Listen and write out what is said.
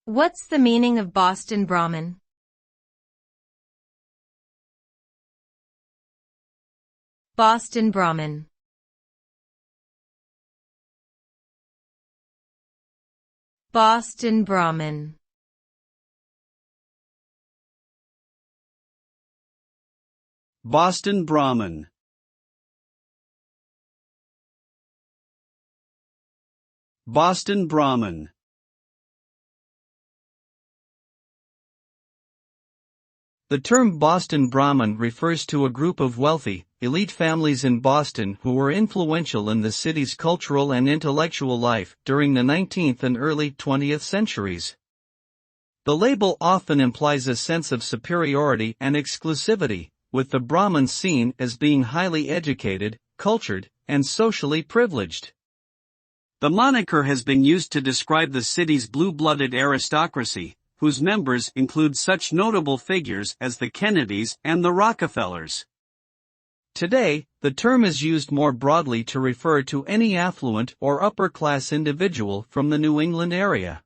What's the meaning of Boston Brahmin? Boston Brahmin. Boston Brahmin. Boston Brahmin. Boston Brahmin. The term Boston Brahmin refers to a group of wealthy, elite families in Boston who were influential in the city's cultural and intellectual life during the 19th and early 20th centuries. The label often implies a sense of superiority and exclusivity, with the Brahmins seen as being highly educated, cultured, and socially privileged. The moniker has been used to describe the city's blue-blooded aristocracy, whose members include such notable figures as the Kennedys and the Rockefellers. Today, the term is used more broadly to refer to any affluent or upper-class individual from the New England area.